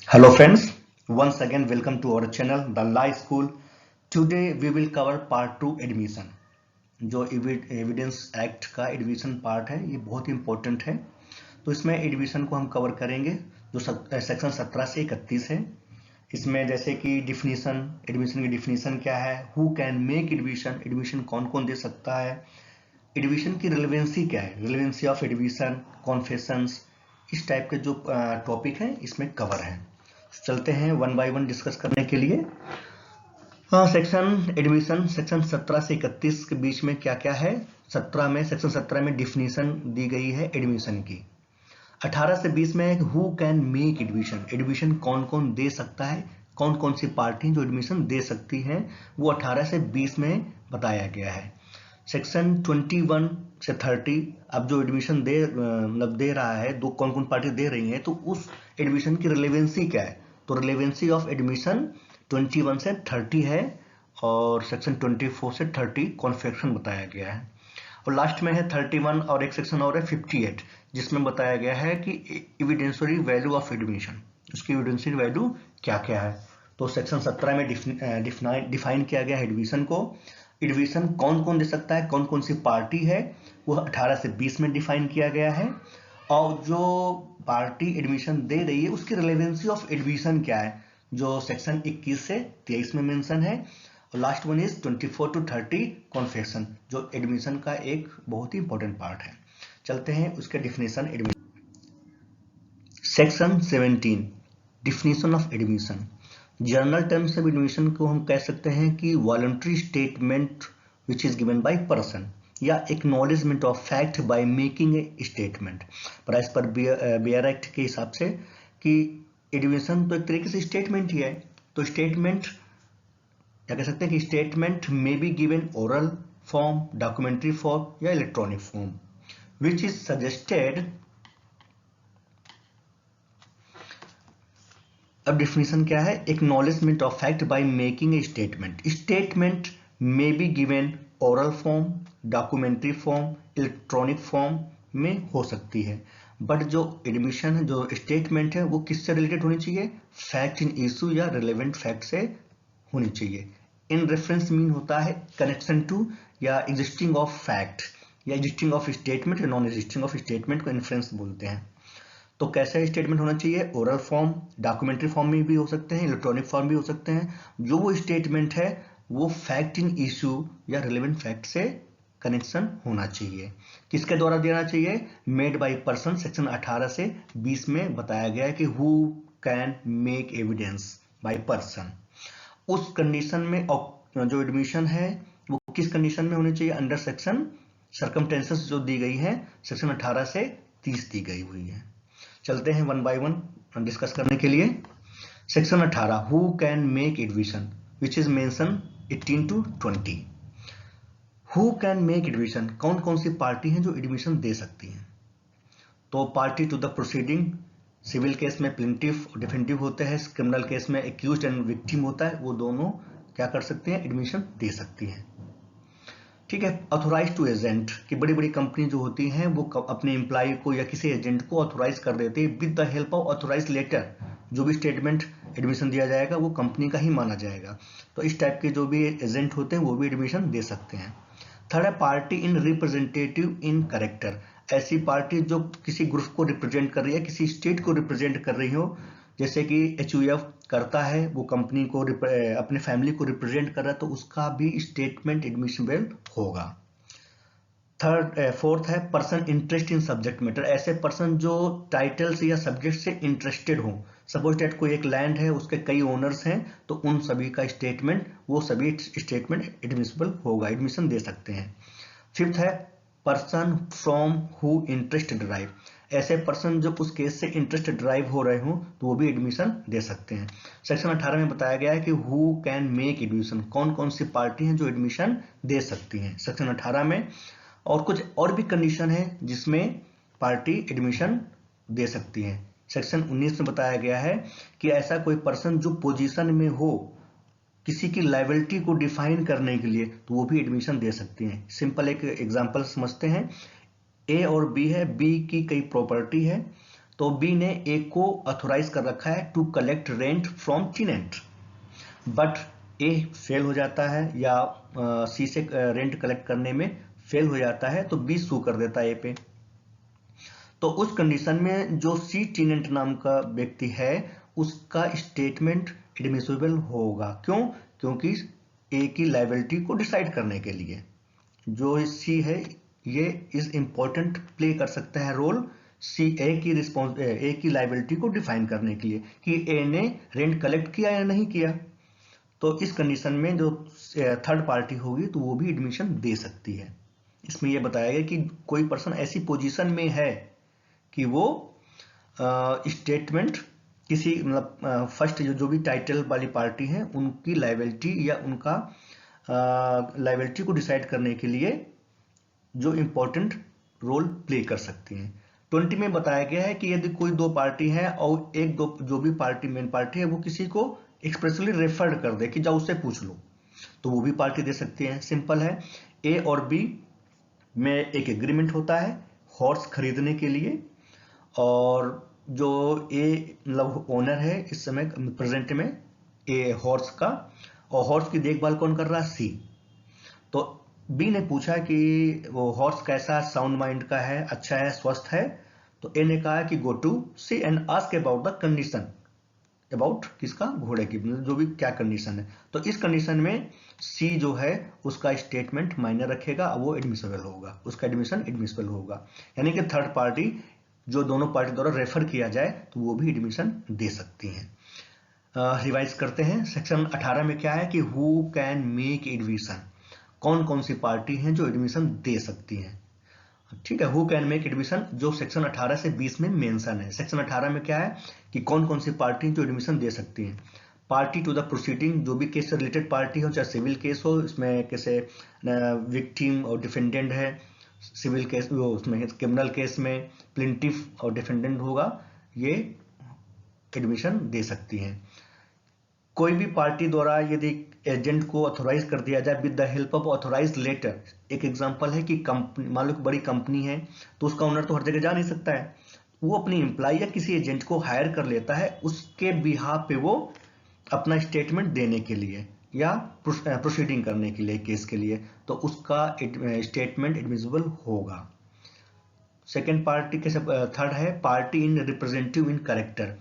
Hello friends, once again welcome to our channel The Life School. Today we will cover part 2 admission. जो evidence act का admission part है ये बहुत important है। तो इसमें एडमिशन को हम कवर करेंगे जो सेक्शन 17 से 31 है। इसमें जैसे कि डिफिनीशन, एडमिशन की डिफिनीशन क्या है, who can make admission, admission कौन कौन दे सकता है, एडमिशन की रिलेवेंसी क्या है, रिलेवेंसी ऑफ एडमिशन, कॉन्फेशंस, इस टाइप के जो टॉपिक हैं इसमें कवर है। चलते हैं वन बाय वन डिस्कस करने के लिए। हाँ, सेक्शन एडमिशन सेक्शन 17 से 31 के बीच में क्या क्या है। सेक्शन 17 में डिफिनीशन दी गई है एडमिशन की। 18 से 20 में who can make admission, admission कौन कौन दे सकता है, कौन कौन सी पार्टी जो एडमिशन दे सकती हैं, वो 18 से 20 में बताया गया है। सेक्शन 21 से 30 अब जो एडमिशन दे रहा है, दो कौन कौन पार्टी दे रही है, तो उस एडमिशन की रिलेवेंसी क्या है। तो रिलेवेंसी ऑफ एडमिशन 21 से 30 है और सेक्शन 24 से 30 कॉन्फेक्शन बताया गया है। और लास्ट में है 31 और एक सेक्शन और है 58 जिसमें बताया गया है कि एविडेंशियरी वैल्यू ऑफ एडमिशन, उसकी एविडेंशियरी वैल्यू क्या क्या है। तो सेक्शन 17 में डिफाइन किया गया है एडमिशन को। एडमिशन कौन कौन दे सकता है, कौन कौन सी पार्टी है, वो 18 से 20 में डिफाइन किया गया है। और जो पार्टी एडमिशन दे रही है उसकी रिलेवेंसी ऑफ एडमिशन क्या है, जो सेक्शन 21 से 23 में मेंशन है। और लास्ट वन इज 24 to 30 कॉन्फेक्शन, जो एडमिशन का एक बहुत ही इंपॉर्टेंट पार्ट है। चलते हैं उसके definition. Admission section 17 definition of admission. General terms of admission को हम कह सकते हैं कि voluntary statement which is given by person या acknowledgement of fact by making a statement. पर एज पर बियर एक्ट के हिसाब से कि एडमिशन तो एक तरीके से स्टेटमेंट ही है। तो स्टेटमेंट क्या कह सकते हैं कि स्टेटमेंट में be given oral form, documentary form या electronic form which is suggested. अब डिफिनेशन क्या है, acknowledgement of fact by making a statement. Statement में be given oral form, documentary form, electronic form में हो सकती है। बट जो एडमिशन है, जो स्टेटमेंट है, वो किससे रिलेटेड होनी चाहिए, फैक्ट इन इशू या रिलेवेंट फैक्ट से होनी चाहिए। इन रेफरेंस मीन होता है कनेक्शन टू या एग्जिस्टिंग ऑफ फैक्ट या एग्जिस्टिंग ऑफ स्टेटमेंट या नॉन एग्जिस्टिंग ऑफ स्टेटमेंट को इन्फ्रेंस बोलते हैं। तो कैसा स्टेटमेंट होना चाहिए, ओरल फॉर्म, डॉक्यूमेंट्री फॉर्म में भी हो सकते हैं, इलेक्ट्रॉनिक फॉर्म भी हो सकते हैं। जो वो स्टेटमेंट है वो फैक्ट इन इशू या रिलेवेंट फैक्ट से कनेक्शन होना चाहिए। किसके द्वारा देना चाहिए, मेड बाय पर्सन। सेक्शन 18 से 20 में बताया गया है कि who can make evidence by person. उस कंडीशन में जो एडमिशन है वो किस कंडीशन में होनी चाहिए, अंडर सेक्शन सर्कमटेंसेस जो दी गई है सेक्शन 18 से 30 दी गई हुई है। चलते हैं वन बाय वन डिस्कस करने के लिए। Section 18 who can make admission which is mention 18 to 20। Who can make admission, कौन कौन सी पार्टी हैं जो एडमिशन दे सकती हैं। तो party to the proceeding, civil case में प्लेंटिफ और डिफेंडिव होते हैं, क्रिमिनल केस में एक्यूज्ड एंड विक्टिम होता है, वो दोनों क्या कर सकते हैं, एडमिशन दे सकती हैं। ठीक है। ऑथोराइज टू एजेंट की बड़ी बड़ी कंपनी जो होती हैं वो अपने एम्प्लॉय को या किसी एजेंट को ऑथोराइज कर देती है with the help of authorise letter. जो भी स्टेटमेंट एडमिशन दिया जाएगा वो कंपनी का ही माना जाएगा। तो इस टाइप के जो भी एजेंट होते हैं वो भी एडमिशन दे सकते हैं। थर्ड है party in representative in character. ऐसी पार्टी जो किसी ग्रुप को रिप्रेजेंट कर रही है, किसी स्टेट को रिप्रेजेंट कर रही हो, जैसे कि एचयूएफ करता है, वो कंपनी को अपने फैमिली को रिप्रेजेंट कर रहा है, तो उसका भी स्टेटमेंट एडमिशनेबल होगा। फोर्थ है person interest in subject matter. ऐसे पर्सन जो टाइटल्स या सब्जेक्ट से इंटरेस्टेड हो, सपोज दैट कोई एक लैंड है, उसके कई ओनर्स हैं, तो उन सभी का स्टेटमेंट, वो सभी स्टेटमेंट एडमिसिबल होगा, एडमिशन दे सकते हैं। फिफ्थ है person from who interest drive. ऐसे पर्सन जो उस केस से इंटरेस्ट ड्राइव हो रहे हो तो वो भी एडमिशन दे सकते हैं। सेक्शन 18 में बताया गया है कि हु कैन मेक एडमिशन, कौन कौन सी पार्टी हैं जो एडमिशन दे सकती हैं सेक्शन 18 में। और कुछ और भी कंडीशन है जिसमें पार्टी एडमिशन दे सकती है। सेक्शन 19 में बताया गया है कि ऐसा कोई पर्सन जो पोजीशन में हो किसी की लाइबिलिटी को डिफाइन करने के लिए, तो वो भी एडमिशन दे सकती हैं। सिंपल एक एग्जांपल समझते हैं। ए और बी है, बी की कई प्रॉपर्टी है, तो बी ने ए को ऑथोराइज कर रखा है to collect rent from tenant, but A fail हो जाता है या सी से रेंट कलेक्ट करने में फेल हो जाता है, तो बी सू कर देता है ए पे। तो उस कंडीशन में जो सी टेनेंट नाम का व्यक्ति है उसका स्टेटमेंट एडमिसिबल होगा। क्यों? क्योंकि ए की लायबिलिटी को डिसाइड करने के लिए जो सी है ये इज इंपॉर्टेंट प्ले कर सकता है रोल सी ए की लायबिलिटी को डिफाइन करने के लिए कि ए ने रेंट कलेक्ट किया या नहीं किया। तो इस कंडीशन में जो थर्ड पार्टी होगी तो वो भी एडमिशन दे सकती है। इसमें यह बताया गया कि कोई पर्सन ऐसी पोजीशन में है कि वो स्टेटमेंट किसी मतलब फर्स्ट जो भी टाइटल वाली पार्टी है उनकी लायबिलिटी या उनका लायबिलिटी को डिसाइड करने के लिए जो इंपॉर्टेंट रोल प्ले कर सकती हैं। 20 में बताया गया है कि यदि कोई दो पार्टी है और एक दो जो भी पार्टी मेन पार्टी है वो किसी को एक्सप्रेसली रेफर्ड कर दे कि जाओ उससे पूछ लो, तो वो भी पार्टी दे सकती है। सिंपल है, ए और बी में एक एग्रीमेंट होता है हॉर्स खरीदने के लिए, और जो ए मतलब ओनर है इस समय प्रेजेंट में ए हॉर्स का, और हॉर्स की देखभाल कौन कर रहा है? सी। तो बी ने पूछा कि वो हॉर्स कैसा, साउंड माइंड का है, अच्छा है, स्वस्थ है। तो ए ने कहा कि go to see and ask about the condition, about किसका? घोड़े की, जो भी क्या कंडीशन है। तो इस कंडीशन में सी जो है उसका स्टेटमेंट मायने रखेगा, वो एडमिसिबल होगा, उसका एडमिशन एडमिसिबल होगा। यानी कि थर्ड पार्टी जो दोनों पार्टी द्वारा रेफर किया जाए तो वो भी एडमिशन दे सकती हैं। रिवाइज करते हैं। सेक्शन 18 में क्या है कि हु कैन मेक एडमिशन, कौन कौन सी पार्टी हैं जो एडमिशन दे सकती हैं। ठीक है, हु कैन मेक एडमिशन जो सेक्शन 18 से 20 में मेंशन है। सेक्शन 18 में क्या है कि कौन कौन सी पार्टी जो एडमिशन दे सकती हैं। पार्टी टू द प्रोसीडिंग, जो भी केस से रिलेटेड पार्टी हो, चाहे सिविल केस हो, इसमें कैसे विक्टिम और डिफेंडेंट है, सिविल केस उसमें क्रिमिनल केस में प्लेंटिफ और डिफेंडेंट होगा, ये एडमिशन दे सकती हैं। कोई भी पार्टी द्वारा यदि एजेंट को ऑथोराइज कर दिया जाए with the help of authorise letter, एक एग्जांपल है कि कंपनी, मान लो बड़ी कंपनी है तो उसका ओनर तो हर जगह जा नहीं सकता है, वो अपनी एम्प्लॉय या किसी एजेंट को हायर कर लेता है उसके बिहाफ पे वो अपना स्टेटमेंट देने के लिए या प्रोसीडिंग करने के लिए, केस के लिए, तो उसका स्टेटमेंट एडमिसिबल होगा। सेकेंड पार्टी कैसे? थर्ड है party in representative in character,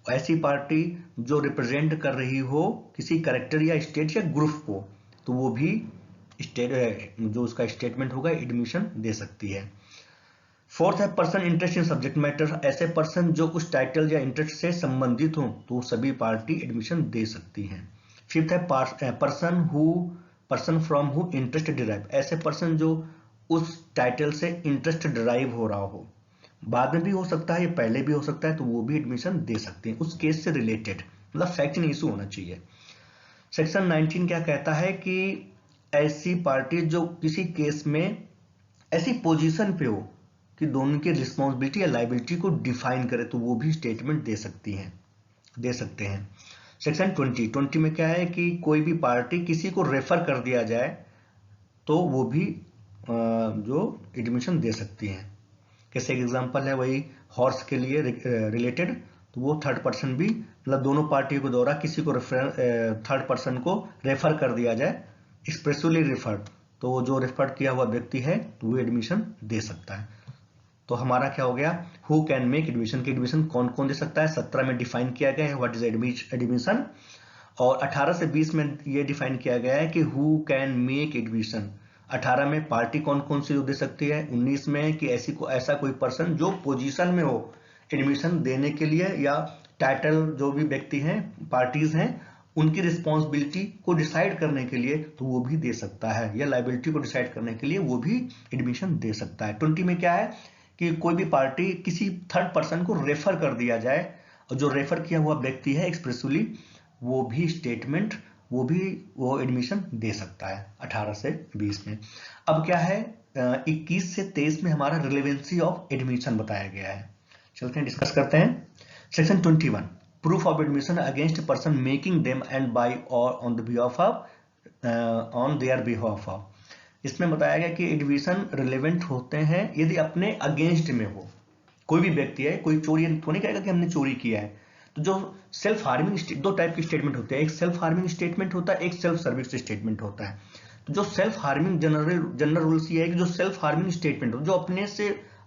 ऐसी पार्टी जो रिप्रेजेंट कर रही हो किसी कैरेक्टर या स्टेट या ग्रुप को, तो वो भी जो उसका स्टेटमेंट होगा एडमिशन दे सकती है। फोर्थ है person interest in subject matter, ऐसे पर्सन जो उस टाइटल या इंटरेस्ट से संबंधित हो तो सभी पार्टी एडमिशन दे सकती हैं। फिफ्थ है person from who interest derive, ऐसे पर्सन जो उस टाइटल से इंटरेस्ट डिराइव हो रहा हो, बाद में भी हो सकता है, ये पहले भी हो सकता है, तो वो भी एडमिशन दे सकते हैं उस केस से रिलेटेड, मतलब फैक्ट इशू होना चाहिए। सेक्शन 19 क्या कहता है कि ऐसी पार्टी जो किसी केस में ऐसी पोजीशन पे हो कि दोनों की रिस्पॉन्सिबिलिटी या लायबिलिटी को डिफाइन करे तो वो भी स्टेटमेंट दे सकती हैं, दे सकते हैं। सेक्शन 20 में क्या है कि कोई भी पार्टी किसी को रेफर कर दिया जाए तो वो भी जो एडमिशन दे सकती हैं। कैसे एग्जांपल है वही हॉर्स के लिए रिलेटेड, तो वो थर्ड पर्सन भी, मतलब दोनों पार्टियों के द्वारा किसी को थर्ड पर्सन को रेफर कर दिया जाए, एक्सप्रेसली रेफर्ड, तो जो रेफर किया हुआ व्यक्ति है तो वो एडमिशन दे सकता है। तो हमारा क्या हो गया? हु कैन मेक एडमिशन की एडमिशन कौन कौन दे सकता है, 17 में डिफाइन किया गया है व्हाट इज एडमिशन, और 18 से 20 में ये डिफाइन किया गया है कि हु कैन मेक एडमिशन। 18 में पार्टी कौन कौन सी दे सकती है, 19 में कि ऐसा कोई पर्सन जो पोजीशन में हो एडमिशन देने के लिए, या टाइटल जो भी व्यक्ति हैं, पार्टीज हैं, उनकी रिस्पॉन्सिबिलिटी को डिसाइड करने के लिए तो वो भी दे सकता है, या लायबिलिटी को डिसाइड करने के लिए वो भी एडमिशन दे सकता है। 20 में क्या है कि कोई भी पार्टी किसी थर्ड पर्सन को रेफर कर दिया जाए और जो रेफर किया हुआ व्यक्ति है एक्सप्रेसली वो भी स्टेटमेंट, वो एडमिशन दे सकता है 18 से 20 में। अब क्या है 21 से 23 में हमारा रिलेवेंसी ऑफ एडमिशन बताया गया है, चलते हैं डिस्कस करते हैं। Section 21 proof of admission against person making them and by और on the behalf of on their behalf of, इसमें बताया गया कि एडमिशन रिलेवेंट होते हैं यदि अपने अगेंस्ट में हो। कोई भी व्यक्ति है, कोई चोरी तो नहीं कहेगा कि हमने चोरी किया है। तो जो सेल्फ हार्मिंग, दो टाइप के स्टेटमेंट होते हैं, एक सेल्फ हार्मिंग स्टेटमेंट होता है, एक सेल्फ सर्विस स्टेटमेंट होता है। तो जो सेल्फ हार्मिंग जनरल रूल्स ये है कि जो सेल्फ हार्मिंग स्टेटमेंट हो, जो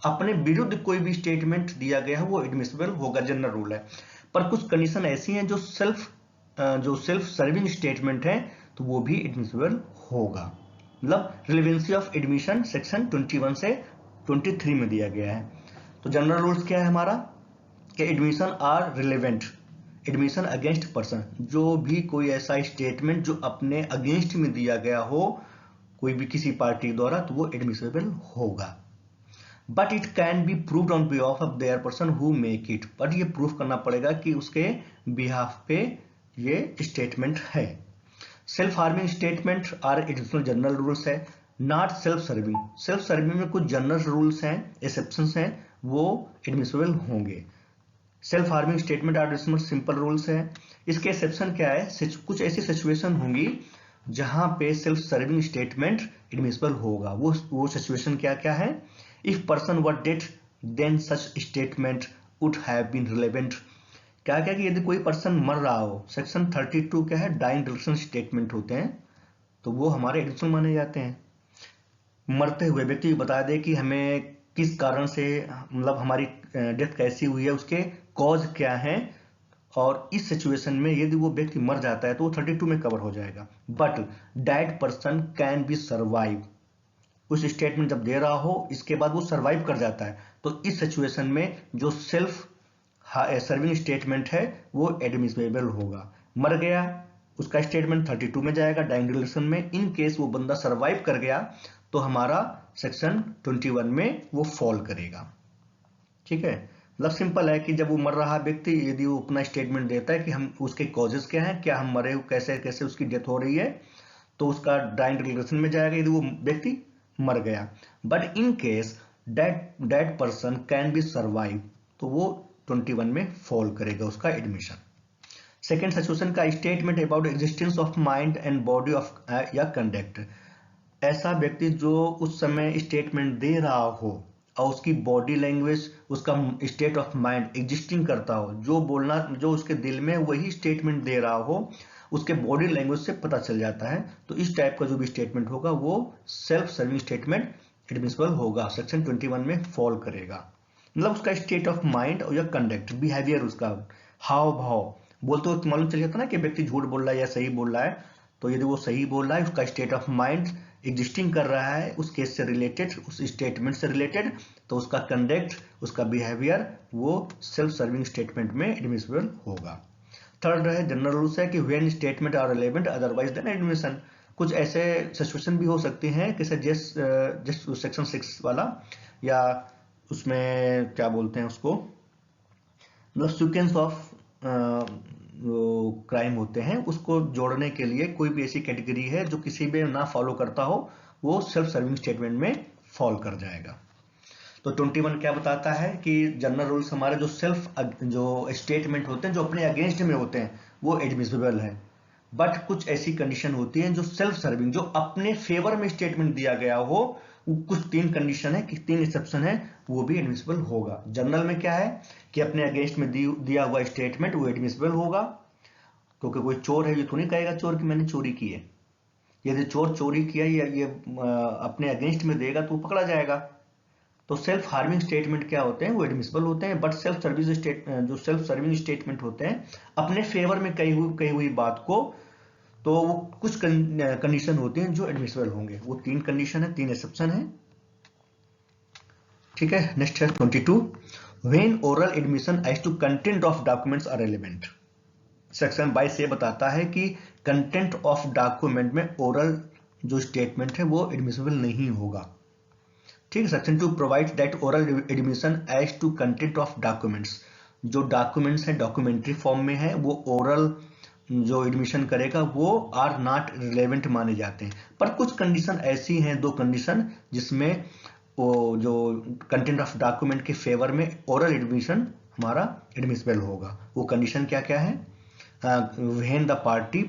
अपने विरुद्ध कोई भी स्टेटमेंट दिया गया है, वो एडमिसिबल होगा, जनरल रूल है। पर कुछ कंडीशन ऐसी हैं जो सेल्फ सर्विंग स्टेटमेंट है तो वो भी एडमिसिबल होगा। मतलब रिलेवेंसी ऑफ एडमिशन सेक्शन 21 से 23 में दिया गया है। तो जनरल रूल्स क्या है हमारा कि admission are relevant, admission against person, जो भी कोई ऐसा स्टेटमेंट जो अपने अगेंस्ट में दिया गया हो कोई भी किसी पार्टी द्वारा, तो वो एडमिसिबल होगा। But it can be proved on behalf of their person who make it, but ये प्रूफ करना पड़ेगा कि उसके बिहाफ पे ये स्टेटमेंट है। Self harming statement are additional general rules है, not self serving. Self serving में कुछ जनरल रूल्स हैं, एक्सेप्शंस हैं, वो एडमिसिबल होंगे। Self harming statement are additional simple rules है। इसके एक्सेप्शन क्या है, कुछ ऐसी सिचुएशन होंगी जहां पे सेल्फ सर्विंग स्टेटमेंट एडमिसिबल होगा। वो सिचुएशन क्या क्या है, if person were dead then such statement would have been relevant. क्या क्या कि यदि कोई पर्सन मर रहा हो, सेक्शन 32 क्या है, डाइंग रिलेशन स्टेटमेंट होते हैं, तो वो हमारे एडिशनल माने जाते हैं। मरते हुए व्यक्ति बता दे कि हमें किस कारण से, मतलब हमारी डेथ कैसी हुई है, उसके कॉज क्या है, और इस सिचुएशन में यदि वो व्यक्ति मर जाता है तो वो 32 में कवर हो जाएगा। But dead person can be survive, उस स्टेटमेंट जब दे रहा हो इसके बाद वो सर्वाइव कर जाता है, तो इस सिचुएशन में जो सेल्फ सर्विंग स्टेटमेंट है वो एडमिसिबल होगा। मर गया, उसका स्टेटमेंट 32 में जाएगा डाइंग रिलेशन में। इन केस वो बंदा सर्वाइव कर गया तो हमारा सेक्शन 21 में वो फॉल करेगा। ठीक है, मतलब सिंपल है कि जब वो मर रहा व्यक्ति, यदि वो अपना स्टेटमेंट देता है कि हम उसके कॉजेस क्या हैं, क्या हम मरे, कैसे कैसे उसकी डेथ हो रही है, तो उसका डाइंग रिलेशन में जाएगा यदि वो व्यक्ति मर गया। But in case dead person can be survive, तो वो 21 में फॉल करेगा उसका एडमिशन। सेकेंड सिचुएशन का statement about existence of mind and body of या कंडक्ट, ऐसा व्यक्ति जो उस समय स्टेटमेंट दे रहा हो और उसकी बॉडी लैंग्वेज, उसका स्टेट ऑफ माइंड एग्जिस्टिंग करता हो, जो बोलना जो उसके दिल में वही स्टेटमेंट दे रहा हो, उसके बॉडी लैंग्वेज से पता चल जाता है, तो इस टाइप का जो भी स्टेटमेंट होगा वो सेल्फ सर्विंग स्टेटमेंट एडमिसिबल होगा, सेक्शन 21 में फॉल करेगा। मतलब उसका स्टेट ऑफ माइंड और या कंडक्ट, बिहेवियर, उसका हाव भाव, बोलते वक्त मालूम चल जाता ना कि व्यक्ति झूठ बोल रहा है या सही बोल रहा है, तो यदि वो सही बोल रहा है, उसका स्टेट ऑफ माइंड एग्जिस्टिंग कर रहा है उस केस से रिलेटेड, उस स्टेटमेंट से रिलेटेड, तो उसका कंडक्ट, उसका बिहेवियर वो सेल्फ सर्विंग स्टेटमेंट में एडमिसिबल होगा। थर्ड है जनरल रूल्स है कि when statement are relevant otherwise than admission. कुछ ऐसे सिचुएशन भी हो सकते हैं कि जस्ट सेक्शन 6 वाला, या उसमें क्या बोलते हैं उसको, मतलब सीक्वेंस ऑफ क्राइम होते हैं, उसको जोड़ने के लिए कोई भी ऐसी कैटेगरी है जो किसी में ना फॉलो करता हो, वो सेल्फ सर्विंग स्टेटमेंट में फॉल कर जाएगा। तो 21 क्या बताता है कि जनरल रूल्स हमारे जो स्टेटमेंट होते हैं जो अपने अगेंस्ट में होते हैं वो एडमिसिबल है। बट कुछ ऐसी कंडीशन होती है जो सेल्फ सर्विंग, जो अपने फेवर में स्टेटमेंट दिया गया हो, कुछ 3 कंडीशन है कि 3 एक्सेप्शन है, वो भी एडमिसिबल होगा। जनरल में क्या है कि अपने अगेंस्ट में दिया हुआ स्टेटमेंट वो एडमिसिबल होगा, क्योंकि कोई चोर है ये तो नहीं कहेगा चोर कि मैंने चोरी की है। यदि चोर चोरी किया या ये अपने अगेंस्ट में देगा तो पकड़ा जाएगा। तो सेल्फ हार्मिंग स्टेटमेंट क्या होते हैं, वो एडमिसिबल होते हैं। बट जो सेल्फ सर्विंग स्टेटमेंट होते हैं अपने फेवर में कही हुई बात को, तो वो कुछ कंडीशन होती हैं जो एडमिसिबल होंगे। वो 3 कंडीशन है, 3 एक्सेप्शन है। ठीक है, नेक्स्ट है 22, when oral admission as to content of documents are relevant. Section 22 ये बताता है कि कंटेंट ऑफ डॉक्यूमेंट में ओरल जो स्टेटमेंट है वो एडमिसिबल नहीं होगा। ठीक है, section 2 provide that oral admission as to content of documents, जो डॉक्यूमेंट्स है डॉक्यूमेंट्री फॉर्म में है, वो ओरल जो एडमिशन करेगा वो आर नॉट रिलेवेंट माने जाते हैं। पर कुछ कंडीशन ऐसी हैं, 2 कंडीशन, जिसमें वो जो कंटेंट ऑफ डॉक्यूमेंट के फेवर में ओरल एडमिशन हमारा एडमिसिबल होगा। वो कंडीशन क्या क्या है, when the party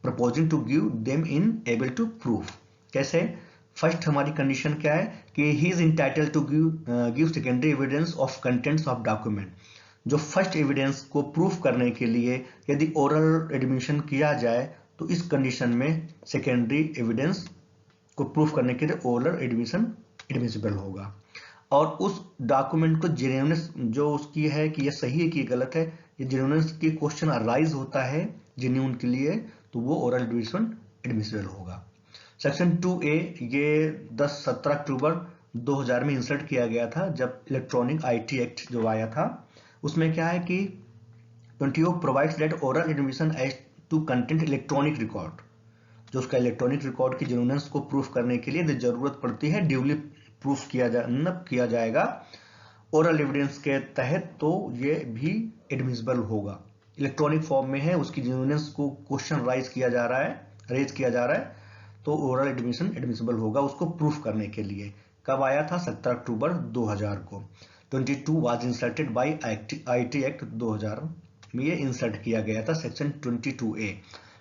proposing to give them in able to proof. कैसे, फर्स्ट हमारी कंडीशन क्या है कि he is entitled to give secondary evidence of contents of document. जो फर्स्ट एविडेंस को प्रूफ करने के लिए यदि ओरल एडमिशन किया जाए तो इस कंडीशन में सेकेंडरी एविडेंस को प्रूफ करने के लिए ओरल एडमिशन एडमिसिबल होगा। और उस डॉक्यूमेंट को जेन्युइननेस जो उसकी है कि ये सही है कि गलत है, ये जेन्युइननेस की क्वेश्चन अराइज होता है जेन्युइन के लिए, तो वो ओरल एडमिशन एडमिसिबल होगा। सेक्शन 2A ये 10-17 अक्टूबर 2000 में इंसर्ट किया गया था जब इलेक्ट्रॉनिक आईटी एक्ट जो आया था। उसमें क्या है कि 20 provides that oral admission as to content electronic record, जो उसका इलेक्ट्रॉनिक रिकॉर्ड की जेन्युइननेस को प्रूफ करने के लिए जरूरत पड़ती है ड्यूली प्रूफ किया जाएगा ओरल एविडेंस के तहत, तो ये भी एडमिसिबल होगा। इलेक्ट्रॉनिक फॉर्म में है, उसकी जेन्युइननेस को क्वेश्चन रेज किया जा रहा है तो ओरल एडमिशन एडमिसिबल होगा उसको प्रूफ करने के लिए। कब आया था? 17 अक्टूबर 2000 को। 22 was inserted by IT act 2000 में ये इंसर्ट किया गया था सेक्शन 22A।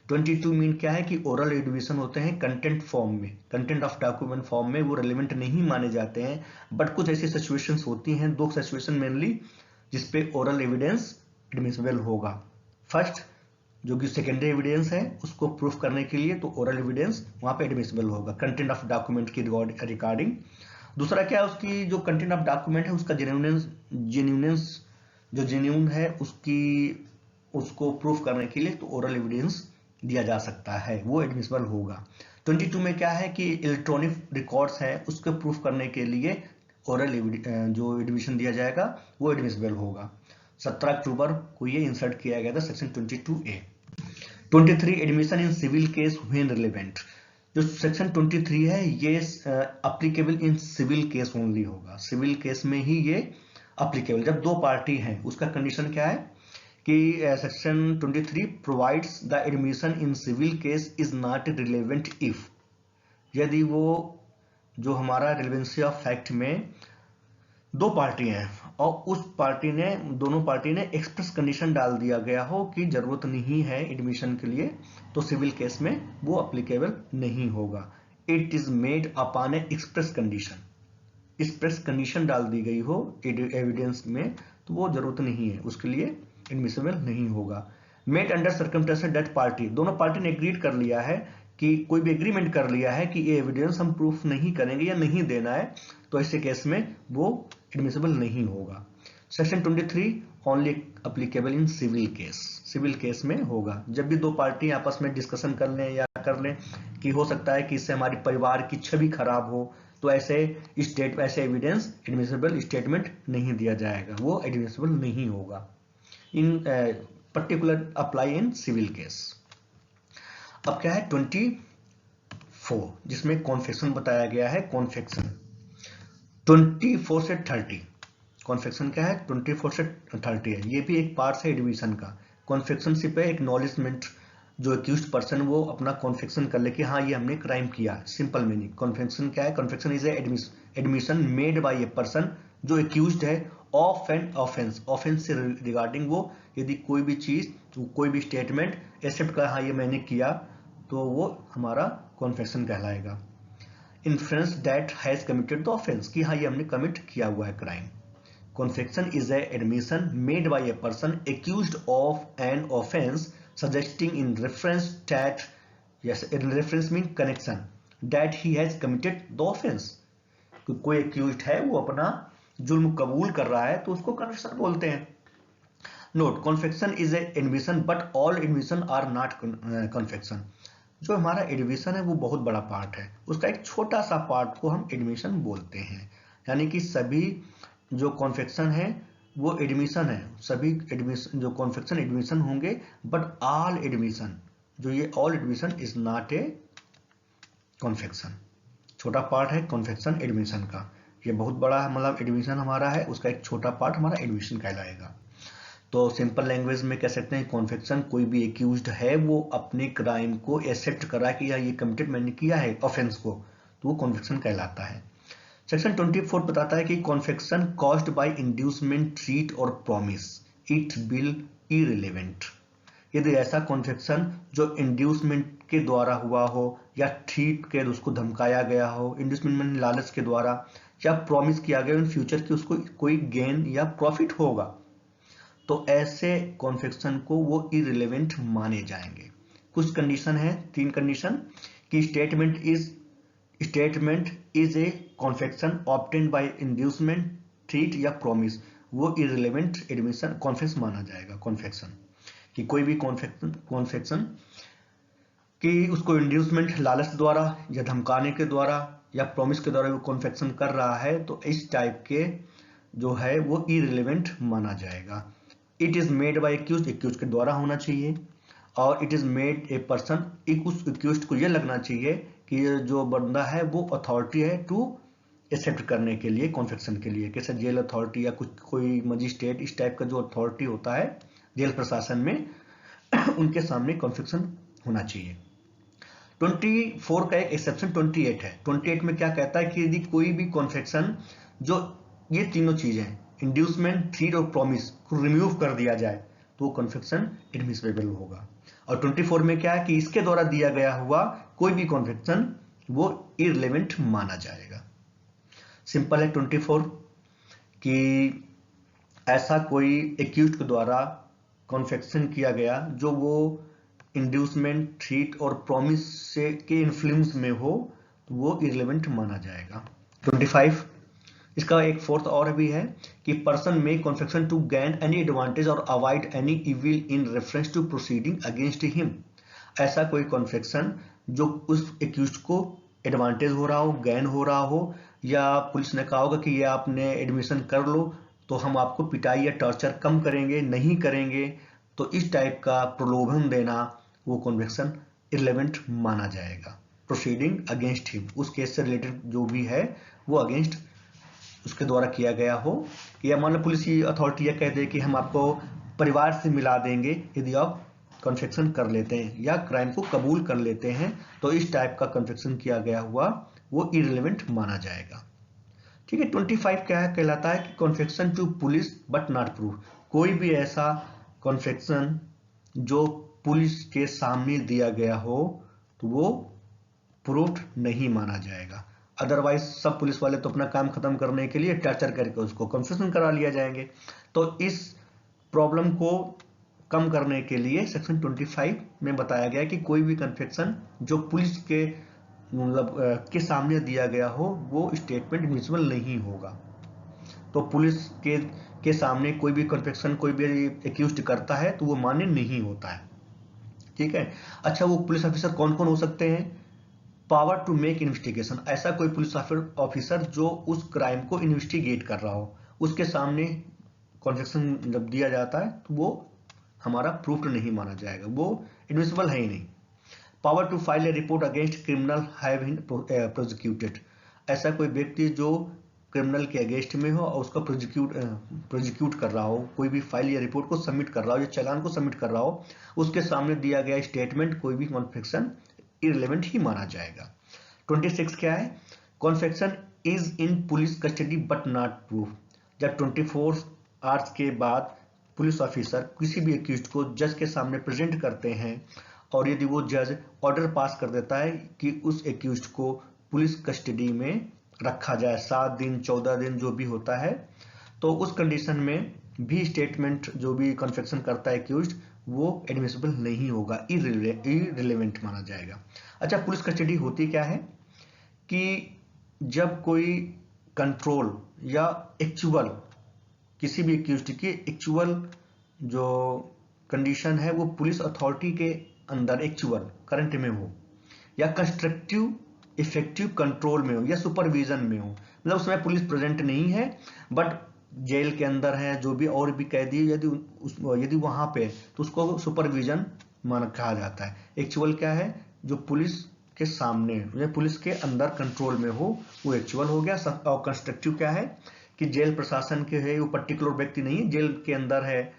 22 मीन क्या है कि ओरल एडमिशन होते हैं कंटेंट फॉर्म में, कंटेंट ऑफ डॉक्यूमेंट फॉर्म में वो रेलिवेंट नहीं माने जाते हैं, बट कुछ ऐसी सिचुएशंस होती हैं, 2 सिचुएशन मेनली जिसपे ओरल एविडेंस एडमिसिबल होगा। फर्स्ट जो कि सेकेंडरी एविडेंस है उसको प्रूफ करने के लिए तो ओरल एविडेंस वहां पे एडमिसिबल होगा कंटेंट ऑफ डॉक्यूमेंट की रिकॉर्डिंग। दूसरा क्या है, उसकी जो कंटेंट ऑफ डॉक्यूमेंट है उसका जेन्युइननेस जो जेन्युइन है उसको प्रूफ करने के लिए तो ओरल एविडेंस दिया जा सकता है, वो एडमिसिबल होगा। 22 में क्या है कि इलेक्ट्रॉनिक रिकॉर्ड्स है उसको प्रूफ करने के लिए ओरल जो एडमिशन दिया जाएगा वो एडमिसिबल होगा। 17 अक्टूबर को ये इंसर्ट किया गया था section 22A। 23 admission in civil case when relevant. जो सेक्शन 23 है ये applicable in civil case only होगा, सिविल केस में ही ये अप्लीकेबल। जब 2 पार्टी हैं उसका कंडीशन क्या है कि section 23 provides the admission in civil case is not relevant if, यदि वो जो हमारा रिलेवेंसी ऑफ फैक्ट में 2 पार्टी हैं और उस दोनों पार्टी ने एक्सप्रेस कंडीशन डाल दिया गया हो कि जरूरत नहीं है एडमिशन के लिए, तो सिविल केस में वो अप्लीकेबल नहीं होगा। It is made upon A express condition, express condition डाल दी गई हो एविडेंस में तो वो जरूरत नहीं है, उसके लिए एडमिसिबल नहीं होगा। Made under circumstances that party, दोनों पार्टी ने एग्रीड कर लिया है कि कोई भी एग्रीमेंट कर लिया है कि ये एविडेंस हम प्रूफ नहीं करेंगे या नहीं देना है, तो ऐसे केस में वो एडमिसिबल नहीं होगा। Section 23 only applicable in civil case, civil case में होगा। जब भी 2 पार्टी आपस में डिस्कशन कर लें या कर लें कि हो सकता है कि इससे हमारी परिवार की छवि खराब हो, तो ऐसे एविडेंस एडमिसिबल स्टेटमेंट नहीं दिया जाएगा, वो एडमिसिबल नहीं होगा। In particular apply in civil case. अब क्या है 24 जिसमें कॉन्फेक्शन बताया गया है। कॉन्फेक्शन 24 से 30, कॉन्फेक्शन क्या है 24 से 30 है, ये भी एक पार्ट है एडमिशन का। कॉन्फेक्शन सिर्फ एक्नॉलेजमेंट, जो एक्यूज्ड पर्सन वो अपना कॉन्फेक्शन कर ले कि हाँ ये हमने क्राइम किया, सिंपल मीनिंग। कॉन्फेक्शन क्या है? Confession is admission made by a person जो एक्यूज्ड है ऑफ एन ऑफेंस, ऑफेंस से रिगार्डिंग वो यदि कोई भी चीज कोई भी स्टेटमेंट एक्सेप्ट कर हाँ ये मैंने किया तो वो हमारा कॉन्फेक्शन कहलाएगा। Inference that has committed the offence, कि हाँ ये हमने कमिट किया हुआ है crime. Confession is a admission made by a person accused of an offence suggesting in reference that, yes, in reference mean connection, that he has committed the offense। कोई accused है वो अपना जुल्म कबूल कर रहा है तो उसको कन्फेशन बोलते हैं। Note, confession is a admission but all admission are not confession. जो हमारा एडमिशन है वो बहुत बड़ा पार्ट है, उसका एक छोटा सा पार्ट को हम एडमिशन बोलते हैं। यानी कि सभी जो कॉन्फेक्शन है वो एडमिशन है, सभी एडमिशन जो कॉन्फेक्शन एडमिशन होंगे, बट ऑल एडमिशन जो ये all admission is not a confession. छोटा पार्ट है कॉन्फेक्शन एडमिशन का, ये बहुत बड़ा मतलब एडमिशन हमारा है, उसका एक छोटा पार्ट हमारा एडमिशन कहलाएगा। तो सिंपल लैंग्वेज में कह सकते हैं कॉन्फेक्शन कोई भी एक्यूज्ड है वो अपने क्राइम को एक्सेप्ट करा कि ये कमिटेड मैंने किया है ऑफेंस को, तो वो कॉन्फेक्शन कहलाता है। सेक्शन 24 बताता है कि कॉन्फेक्शन कॉज्ड बाय इंड्यूसमेंट, ट्रीट और प्रॉमिस इट विल इररिलेवेंट। यदि ऐसा कॉन्फेक्शन जो इंड्यूसमेंट के द्वारा हुआ हो या थ्रीट के उसको धमकाया गया हो, इंड्यूसमेंट में लालच के द्वारा, या प्रॉमिस किया गया इन फ्यूचर कि उसको कोई गेन या प्रॉफिट होगा, तो ऐसे कॉन्फेक्शन को वो इररिलेवेंट माने जाएंगे। कुछ कंडीशन है, 3 कंडीशन, कि statement is a confession obtained by inducement, threat या प्रॉमिस, वो इररिलेवेंट एडमिशन कॉन्फेक्शन माना जाएगा। कॉन्फेक्शन कि कोई भी कॉन्फेक्शन कि उसको इंड्यूसमेंट लालच द्वारा या धमकाने के द्वारा या प्रॉमिस के द्वारा वो कॉन्फेक्शन कर रहा है, तो इस टाइप के जो है वो इररिलेवेंट माना जाएगा। It is made by accused, accused के द्वारा होना चाहिए, और it is made a person, उस एक्यूज्ड को ये लगना चाहिए कि ये जो बंदा है वो अथॉरिटी है टू एक्सेप्ट करने के लिए, कॉन्फेक्शन के लिए, कैसे जेल अथॉरिटी या कुछ कोई मजिस्ट्रेट, इस टाइप का जो अथॉरिटी होता है जेल प्रशासन में उनके सामने कॉन्फेक्शन होना चाहिए। 24 का एक एक्सेप्शन 28 है। 28 में क्या कहता है कि यदि कोई भी कॉन्फेक्शन जो ये तीनों चीजें इंड्यूसमेंट, थ्रीट और प्रॉमिस को रिमूव कर दिया जाए तो वो कॉन्फेक्शन एडमिसिबल होगा। और 24 में क्या है कि इसके द्वारा दिया गया हुआ कोई भी कॉन्फेक्शन वो इररिलेवेंट माना जाएगा। सिंपल है 24 कि ऐसा कोई एक्यूज्ड के द्वारा कॉन्फेक्शन किया गया जो वो इंड्यूसमेंट, थ्रीट और प्रॉमिस से के इन्फ्लुएंस में हो तो वो इररिलेवेंट माना जाएगा। 25 इसका एक फोर्थ और भी है कि person may confession to gain any advantage और avoid any evil in reference to proceeding against him. ऐसा कोई कॉन्फेक्शन जो उस एक्यूज्ड को एडवांटेज हो रहा हो, गेन हो रहा हो, या पुलिस ने कहा होगा कि ये आपने एडमिशन कर लो तो हम आपको पिटाई या टॉर्चर कम करेंगे, नहीं करेंगे, तो इस टाइप का प्रलोभन देना वो कॉन्फेक्शन इररिलेवेंट माना जाएगा। प्रोसीडिंग अगेंस्ट हिम, उस केस से रिलेटेड जो भी है वो अगेंस्ट उसके द्वारा किया गया हो, या मान लो पुलिस की अथॉरिटी यह कह दे कि हम आपको परिवार से मिला देंगे यदि आप कन्फेक्शन कर लेते हैं या क्राइम को कबूल कर लेते हैं, तो इस टाइप का कन्फेक्शन किया गया हुआ वो इररिलेवेंट माना जाएगा। ठीक है। 25 क्या है, कहलाता है कि confession to police but not proof. कोई भी ऐसा कन्फेक्शन जो पुलिस के सामने दिया गया हो तो वो प्रूफ नहीं माना जाएगा। अदरवाइज सब पुलिस वाले तो अपना काम खत्म करने के लिए टॉर्चर करके उसको कन्फेशन करा लिया जाएंगे। तो इस प्रॉब्लम को कम करने के लिए सेक्शन 25 में बताया गया कि कोई भी कन्फेक्शन जो पुलिस के मतलब के सामने दिया गया हो वो स्टेटमेंट एडमिसिबल नहीं होगा। तो पुलिस के सामने कोई भी कन्फेक्शन कोई भी एक्यूज्ड करता है तो वो मान्य नहीं होता है। ठीक है। अच्छा, वो पुलिस ऑफिसर कौन कौन हो सकते हैं? पावर टू मेक इन्वेस्टिगेशन, ऐसा कोई पुलिस ऑफिसर जो उस क्राइम को इन्वेस्टिगेट कर रहा हो, उसके सामने कन्फेक्शन जब दिया जाता है तो वो हमारा प्रूफ नहीं माना जाएगा, वो एडमिसिबल है ही नहीं। Power to file a report against criminal have been prosecuted, ऐसा कोई व्यक्ति जो क्रिमिनल के अगेंस्ट में हो और उसका प्रोसिक्यूट कर रहा हो, कोई भी फाइल या रिपोर्ट को सबमिट कर रहा हो या चालान को सबमिट कर रहा हो, उसके सामने दिया गया स्टेटमेंट कोई भी कॉन्फेक्शन इररिलेवेंट ही माना जाएगा। 26 क्या है? Confession is in police custody but not proof, जब 24 आवर्स के बाद पुलिस ऑफिसर किसी भी एक्यूज्ड को जज के सामने प्रेजेंट करते हैं और यदि वो जज ऑर्डर पास कर देता है कि उस एक्यूज्ड को पुलिस कस्टडी में रखा जाए 7 दिन 14 दिन जो भी होता है, तो उस कंडीशन में भी स्टेटमेंट जो भी कन्फेक्शन करता है एक्यूज्ड वो एडमिसिबल नहीं होगा, इररिलेवेंट माना जाएगा। अच्छा, पुलिस कस्टडी होती क्या है कि जब कोई कंट्रोल या एक्चुअल किसी भी एक्यूज्ड की एक्चुअल जो कंडीशन है वो पुलिस अथॉरिटी के अंदर एक्चुअल करंट में हो या कंस्ट्रक्टिव इफेक्टिव कंट्रोल में हो या सुपरविजन में हो, मतलब उसमें पुलिस प्रेजेंट नहीं है बट जेल के अंदर है जो भी और भी कैदी यदि वहां पे तो उसको सुपरविजन माना कहा जाता है। एक्चुअल क्या है? जो पुलिस के सामने या पुलिस के अंदर कंट्रोल में हो वो एक्चुअल हो गया। और कंस्ट्रक्टिव क्या है कि जेल प्रशासन के है, वो पर्टिकुलर व्यक्ति नहीं है, जेल के अंदर है,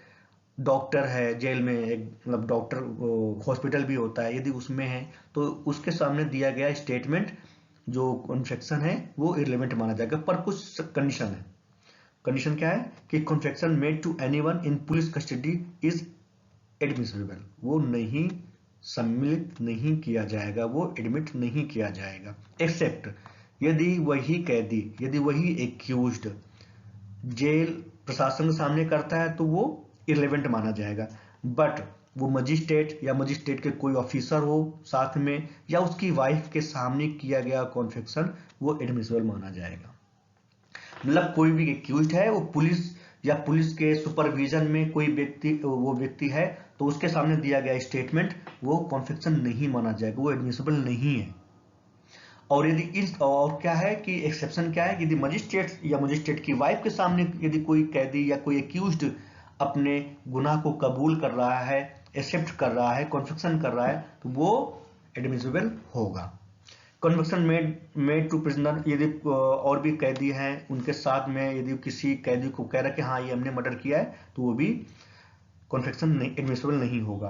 डॉक्टर है जेल में, एक मतलब डॉक्टर हॉस्पिटल भी होता है, यदि उसमें है तो उसके सामने दिया गया स्टेटमेंट जो कॉन्फेक्शन है वो इररिलेवेंट माना जाएगा। पर कुछ कंडीशन है। कंडीशन क्या है कि confession made to anyone in police custody is admissible, वो नहीं सम्मिलित नहीं किया जाएगा, वो एडमिट नहीं किया जाएगा, एक्सेप्ट यदि वही एक्यूज्ड जेल प्रशासन के सामने करता है तो वो इररिलेवेंट माना जाएगा। बट वो मजिस्ट्रेट या मजिस्ट्रेट के कोई ऑफिसर हो साथ में या उसकी वाइफ के सामने किया गया कॉन्फेक्शन वो एडमिसिबल माना जाएगा। मतलब कोई भी एक्यूज्ड है, वो पुलिस या पुलिस के सुपरविजन में कोई व्यक्ति है तो उसके सामने दिया गया स्टेटमेंट वो कॉन्फेक्शन नहीं माना जाएगा, वो एडमिसिबल नहीं है। और क्या है कि एक्सेप्शन क्या है, यदि मजिस्ट्रेट या मजिस्ट्रेट की वाइफ के सामने यदि कोई कैदी या कोई एक्यूज्ड अपने गुनाह को कबूल कर रहा है, एक्सेप्ट कर रहा है, कॉन्फेक्शन कर रहा है तो वो एडमिसिबल होगा। कन्विक्शन मेड टू प्रिजनर, यदि और भी कैदी हैं उनके साथ में यदि किसी कैदी को कह रहा है कि हाँ ये हमने मर्डर किया है तो वो भी कन्फेक्शन एडमिसिबल नहीं होगा।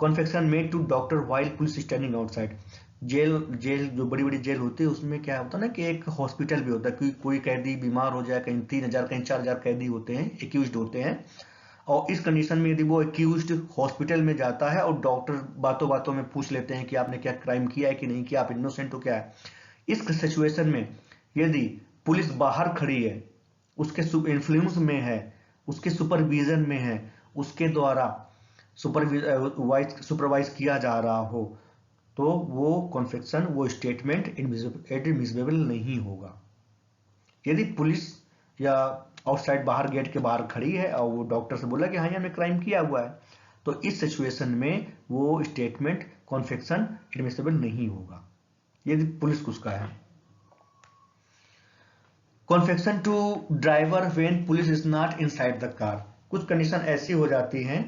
Confession made to doctor while police standing outside, jail जो बड़ी बड़ी जेल होती है उसमें क्या होता है ना कि एक हॉस्पिटल भी होता है, क्योंकि कोई कैदी बीमार हो जाए, कहीं 3000 कहीं 4000 कैदी होते हैं, एक्यूज्ड होते हैं, और इस कंडीशन में यदि वो एक्यूज्ड हॉस्पिटल में जाता है और डॉक्टर बातों बातों में पूछ लेते हैं कि आपने क्या क्राइम किया है कि नहीं किया, आप इनोसेंट हो क्या है, इस सिचुएशन में यदि पुलिस बाहर खड़ी है, उसके इन्फ्लुएंस में है, उसके सुपरविजन में है, उसके द्वारा सुपरवाइज किया जा रहा हो तो वो कॉन्फेक्शन, वो स्टेटमेंट एडमिसिबल नहीं होगा। यदि पुलिस या आउटसाइड बाहर गेट के बाहर खड़ी है और वो डॉक्टर से बोला कि हाँ हमने क्राइम किया हुआ है तो इस सिचुएशन में वो स्टेटमेंट कॉन्फेक्शन एडमिसिबल नहीं होगा यदि पुलिस कुछ का है। Confession to driver when police is not inside the car, कुछ कंडीशन ऐसी हो जाती हैं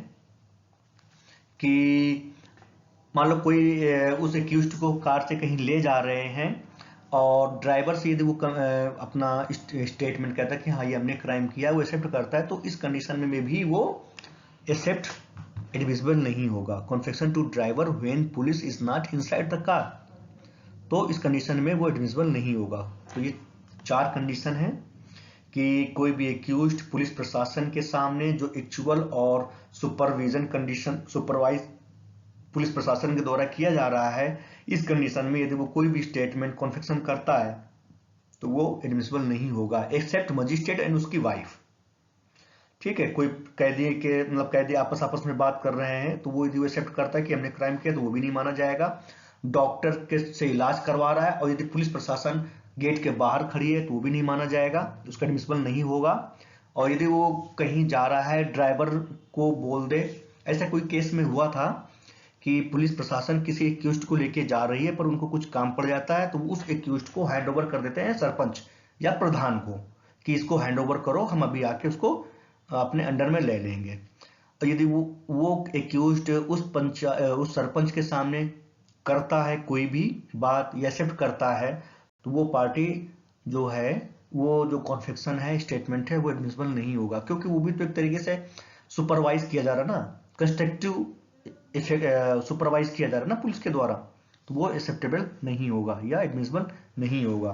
कि मान लो कोई उस एक्यूज्ड को कार से कहीं ले जा रहे हैं और ड्राइवर से यदि वो अपना स्टेटमेंट कहता है कि हाँ ये हमने क्राइम किया, वो एक्सेप्ट करता है तो इस कंडीशन में भी वो एक्सेप्ट एडमिसिबल नहीं होगा। Confession to driver when police is not inside the car, तो इस कंडीशन में वो एडमिसिबल नहीं होगा। तो ये 4 कंडीशन है कि कोई भी एक्यूज्ड पुलिस प्रशासन के सामने जो एक्चुअल और सुपरविजन कंडीशन सुपरवाइज पुलिस प्रशासन के द्वारा किया जा रहा है, इस कंडीशन में यदि वो कोई भी स्टेटमेंट कॉन्फेक्शन करता है तो वो एडमिसिबल नहीं होगा एक्सेप्ट मजिस्ट्रेट एंड उसकी वाइफ। ठीक है, कोई कैदी के मतलब कैदी आपस में बात कर रहे हैं तो वो यदि वो एक्सेप्ट करता है कि हमने क्राइम किया तो वो भी नहीं माना जाएगा। डॉक्टर के से इलाज करवा रहा है और यदि पुलिस प्रशासन गेट के बाहर खड़ी है तो वो भी नहीं माना जाएगा, उसका एडमिसिबल नहीं होगा। और यदि वो कहीं जा रहा है ड्राइवर को बोल दे, ऐसा कोई केस में हुआ था कि पुलिस प्रशासन किसी एक्यूज्ड को लेके जा रही है पर उनको कुछ काम पड़ जाता है तो उस एक्यूज्ड को हैंड ओवर कर देते हैं सरपंच या प्रधान को कि इसको हैंड ओवर करो, हम अभी आके उसको अपने अंडर में ले लेंगे। और यदि वो एक्यूज्ड उस सरपंच के सामने करता है कोई भी बात या एक्सेप्ट करता है तो वो पार्टी जो है वो जो कॉन्फेक्शन है स्टेटमेंट है वो एडमिसिबल नहीं होगा, क्योंकि वो भी तो एक तरीके से सुपरवाइज किया जा रहा है ना, कंस्ट्रक्टिव सुपरवाइज किया जा रहा है ना पुलिस के द्वारा, तो वो एक्सेप्टेबल नहीं होगा या एडमिसिबल नहीं होगा।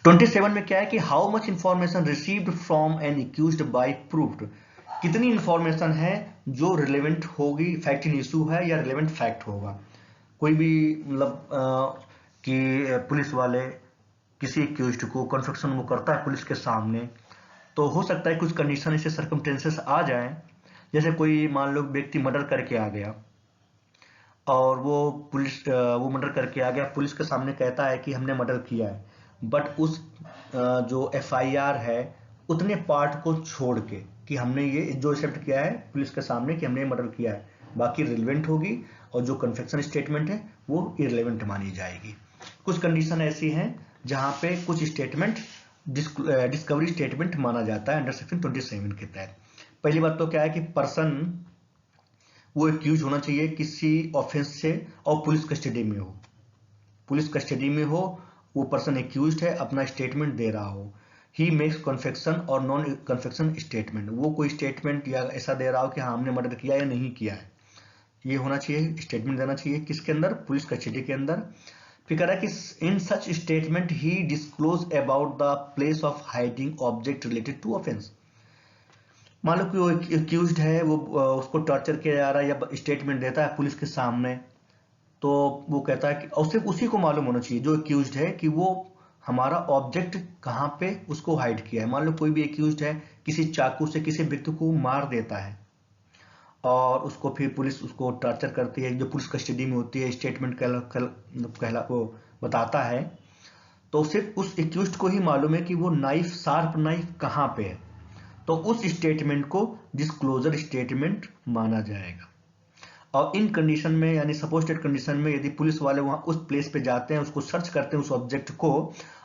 27 में क्या है कि how much information received from an accused by proved, कितनी इंफॉर्मेशन है जो रिलेवेंट होगी, फैक्ट इन इशू है या रिलेवेंट फैक्ट होगा। कोई भी मतलब कि पुलिस वाले किसी एक्यूज्ड को कन्फेक्शन वो करता है पुलिस के सामने तो हो सकता है कुछ कंडीशन ऐसे सर्कमस्टेंसेस आ जाए, जैसे कोई मान लो व्यक्ति मर्डर करके आ गया और वो मर्डर करके आ गया, पुलिस के सामने कहता है कि हमने मर्डर किया है, बट उस जो एफआईआर है उतने पार्ट को छोड़ के कि हमने ये जो एक्सेप्ट किया है पुलिस के सामने कि हमने ये मर्डर किया है, बाकी रिलेवेंट होगी और जो कन्फेक्शन स्टेटमेंट है वो इररिलेवेंट मानी जाएगी। कुछ कंडीशन ऐसी हैं जहां पे कुछ स्टेटमेंट डिस्कवरी स्टेटमेंट माना जाता है अंडर सेक्शन 27 के तहत। पहली बात तो क्या है कि पर्सन वो एक्यूज होना चाहिए किसी ऑफेंस से और पुलिस कस्टडी में हो, पुलिस कस्टडी में हो, वो पर्सन एक्यूज्ड है, अपना स्टेटमेंट दे रहा हो। ही मेक्स कन्फेक्शन और नॉन कन्फेक्शन स्टेटमेंट, वो कोई स्टेटमेंट या ऐसा दे रहा हो कि हाँ हमने मर्डर किया या नहीं किया है, ये होना चाहिए, स्टेटमेंट देना चाहिए किसके अंदर, पुलिस कस्टडी के अंदर। फिर कह रहा है कि in such statement he disclose about the place of hiding object related to offence, मान लो कि वो एक्यूज्ड है, वो उसको टॉर्चर किया जा रहा है या स्टेटमेंट देता है पुलिस के सामने, तो वो कहता है कि और सिर्फ उसी को मालूम होना चाहिए जो एक्यूज्ड है कि वो हमारा ऑब्जेक्ट कहाँ पे उसको हाइड किया है। मान लो कोई भी एक्यूज्ड है किसी चाकू से किसी व्यक्ति को मार देता है और उसको फिर पुलिस उसको टॉर्चर करती है, जो पुलिस कस्टडी में होती है, स्टेटमेंट कहला वो बताता है, तो सिर्फ उस एक्यूज्ड को ही मालूम है कि वो नाइफ, शार्प नाइफ कहाँ पे है, तो उस स्टेटमेंट को डिस्क्लोजर स्टेटमेंट माना जाएगा। और इन कंडीशन में, यानी सपोज्ड कंडीशन में, यदि पुलिस वाले वहां उस प्लेस पे जाते हैं, उसको सर्च करते हैं उस ऑब्जेक्ट को,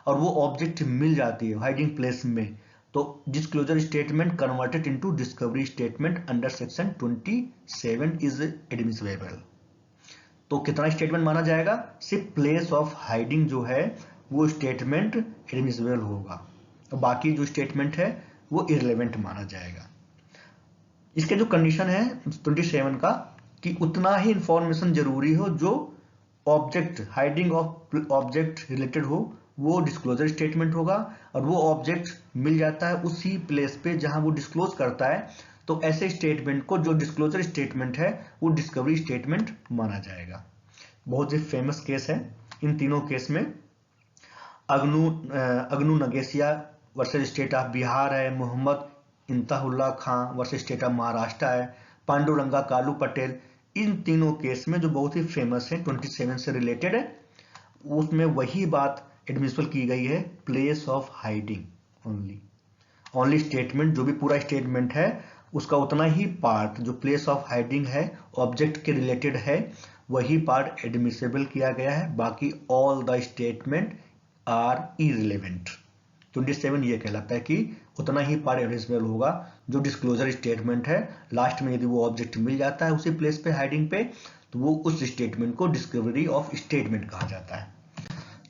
और वो ऑब्जेक्ट मिल जाती है हाइडिंग प्लेस में, तो disclosure statement converted into discovery statement under section 27 is admissible. तो कितना स्टेटमेंट माना जाएगा? सिर्फ प्लेस ऑफ हाइडिंग जो है वो स्टेटमेंट एडमिसिबल होगा, और बाकी जो स्टेटमेंट है वो इररिलेवेंट माना जाएगा। इसके जो कंडीशन है 27 का, कि उतना ही इंफॉर्मेशन जरूरी हो जो object, hiding of object related हो, वो डिस्क्लोजर स्टेटमेंट होगा, और वो ऑब्जेक्ट मिल जाता है उसी प्लेस पे जहां वो डिस्क्लोज करता है, तो ऐसे स्टेटमेंट को, जो डिस्क्लोजर स्टेटमेंट है, वो डिस्कवरी स्टेटमेंट माना जाएगा। बहुत ही फेमस केस है इन तीनों केस में। Agnu Nagesia versus state of Bihar है, मोहम्मद इंतहुल्ला खां वर्सेस स्टेट ऑफ महाराष्ट्र है, पांडुरंगा कालू पटेल। इन तीनों केस में जो बहुत ही फेमस है, 27 से रिलेटेड है, उसमें वही बात एडमिसिबल की गई है, place of hiding only statement, जो भी पूरा स्टेटमेंट है उसका उतना ही पार्ट जो प्लेस ऑफ हाइडिंग है, ऑब्जेक्ट के रिलेटेड है, वही पार्ट एडमिसिबल किया गया है, बाकी all the statement are irrelevant. 27 ये कहलाता है कि उतना ही पार्ट एडमिसिबल होगा जो डिस्क्लोजर स्टेटमेंट है। लास्ट में यदि वो ऑब्जेक्ट मिल जाता है उसी प्लेस पे हाइडिंग पे, तो वो उस स्टेटमेंट को डिस्कवरी ऑफ स्टेटमेंट कहा जाता है।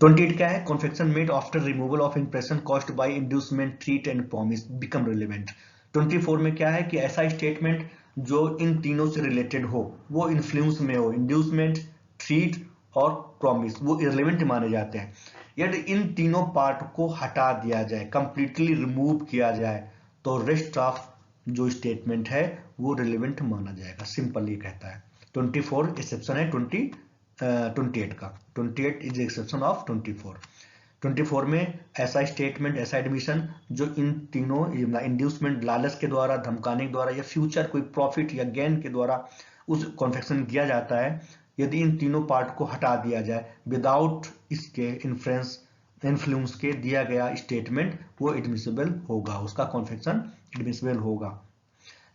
28 क्या है? Confession made after removal of impression caused by inducement, threat and promise become relevant. 24 में क्या है कि ऐसा स्टेटमेंट जो इन तीनों से रिलेटेड हो, वो इन्फ्लुएंस में हो, इंड्यूसमेंट, थ्रेट और प्रॉमिस, वो इररिलेवेंट माने जाते हैं। यदि इन तीनों पार्ट को हटा दिया जाए, कंप्लीटली रिमूव किया जाए, तो रेस्ट ऑफ जो स्टेटमेंट है वो रिलेवेंट माना जाएगा। सिंपल ये कहता है। 24 एक्सेप्शन है 28 का। 28 इज एक्सेप्शन ऑफ 24। 24 में ऐसा स्टेटमेंट, ऐसा एडमिशन जो इन तीनों, इंड्यूसमेंट, लालच के द्वारा, धमकाने के द्वारा, या फ्यूचर कोई प्रॉफिट या गेन के द्वारा उस कॉन्फेक्शन किया जाता है, यदि इन तीनों पार्ट को हटा दिया जाए विदाउट इसके इन्फ्लुएंस के दिया गया स्टेटमेंट, वो एडमिसिबल होगा, उसका कॉन्फेक्शन एडमिसिबल होगा।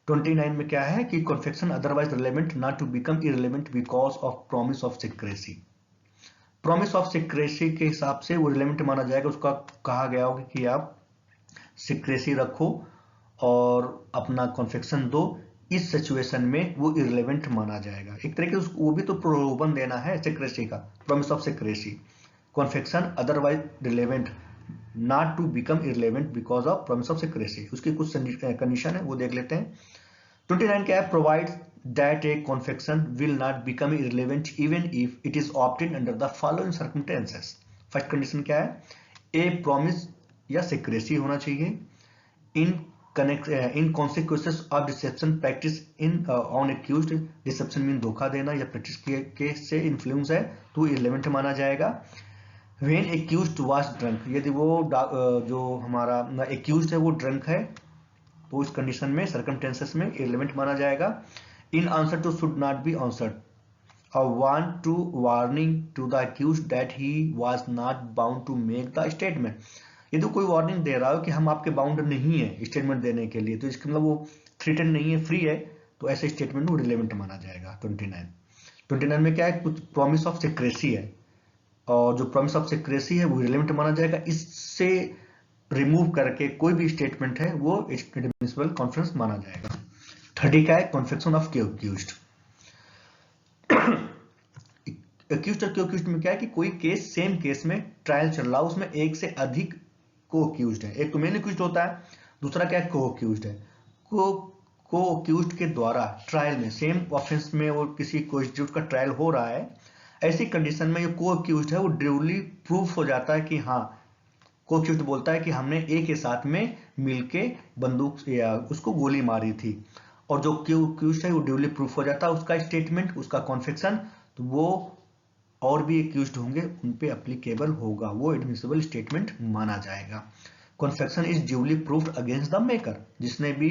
29 में क्या है कि confession otherwise relevant not to become irrelevant because of promise of secrecy. प्रॉमिस ऑफ सीक्रेसी के हिसाब से वो रिलेवेंट माना जाएगा, उसका कहा गया होगा कि आप सीक्रेसी रखो और अपना कॉन्फेक्शन दो, इस सिचुएशन में वो इररिलेवेंट माना जाएगा। एक तरीके से वो भी तो प्रलोभन देना है सीक्रेसी का, promise of secrecy. Confession otherwise relevant not to become irrelevant because of promise of secrecy, उसकी कुछ कंडीशन है वो देख लेते हैं। 29 क्या है? Provide that a confession will not become irrelevant even if it is obtained under the following circumstances. First condition क्या है? ए प्रॉमिस या सीक्रेसी होना चाहिए, in consequences of deception practice in on accused, deception mean धोखा देना या practice के से इन्फ्लुएंस है तो इररिलेवेंट माना जाएगा। व्हेन एक्यूज्ड वाज ड्रंक, यदि वो जो हमारा एक्यूज्ड है वो ड्रंक है, तो इस कंडीशन में, सर्कमस्टेंसेस में इररिलेवेंट माना जाएगा। In answer to should not be answered और want to warning to the accused that he was not bound to make the statement, यदि कोई वार्निंग दे रहा हो कि हम आपके बाउंड नहीं है स्टेटमेंट देने के लिए, तो इसका मतलब वो थ्रेटन नहीं है, फ्री है, तो ऐसे स्टेटमेंट को रिलेवेंट माना जाएगा। 29 में क्या है? कुछ प्रॉमिस ऑफ सीक्रेसी है, और जो प्रॉमिस ऑफ सीक्रेसी है वो रिलेवेंट माना जाएगा। इससे रिमूव करके कोई भी स्टेटमेंट है वो एडमिसिबल कॉन्फ्रेंस माना जाएगा। 30 क्या है? कॉन्फेक्शन ऑफ एक्यूज्ड। एक्यूज्ड और एक्यूज्ड में क्या है कि कोई केस, सेम केस में ट्रायल चल रहा है, उसमें एक से अधिक को एक्यूज्ड है, एक तो मेन एक्यूज्ड होता है, दूसरा क्या है? को एक्यूज्ड है। को एक्यूज्ड के द्वारा ट्रायल में, सेम ऑफेंस में वो किसी को एक्यूज्ड का ट्रायल हो रहा है, ऐसी कंडीशन में ये को एक्यूज्ड है वो ड्यूली प्रूफ हो जाता है कि हाँ को-एक्यूज्ड बोलता है कि हमने ए के साथ में मिलके बंदूक या उसको गोली मारी थी, और जो एक्यूज्ड है वो ड्यूली प्रूफ हो जाता है, उसका स्टेटमेंट, उसका कॉन्फेक्शन, तो वो और भी एक्यूज्ड होंगे उन पे एप्लीकेबल होगा, वो एडमिसिबल स्टेटमेंट माना जाएगा। Confession is duly proofed against the maker, जिसने भी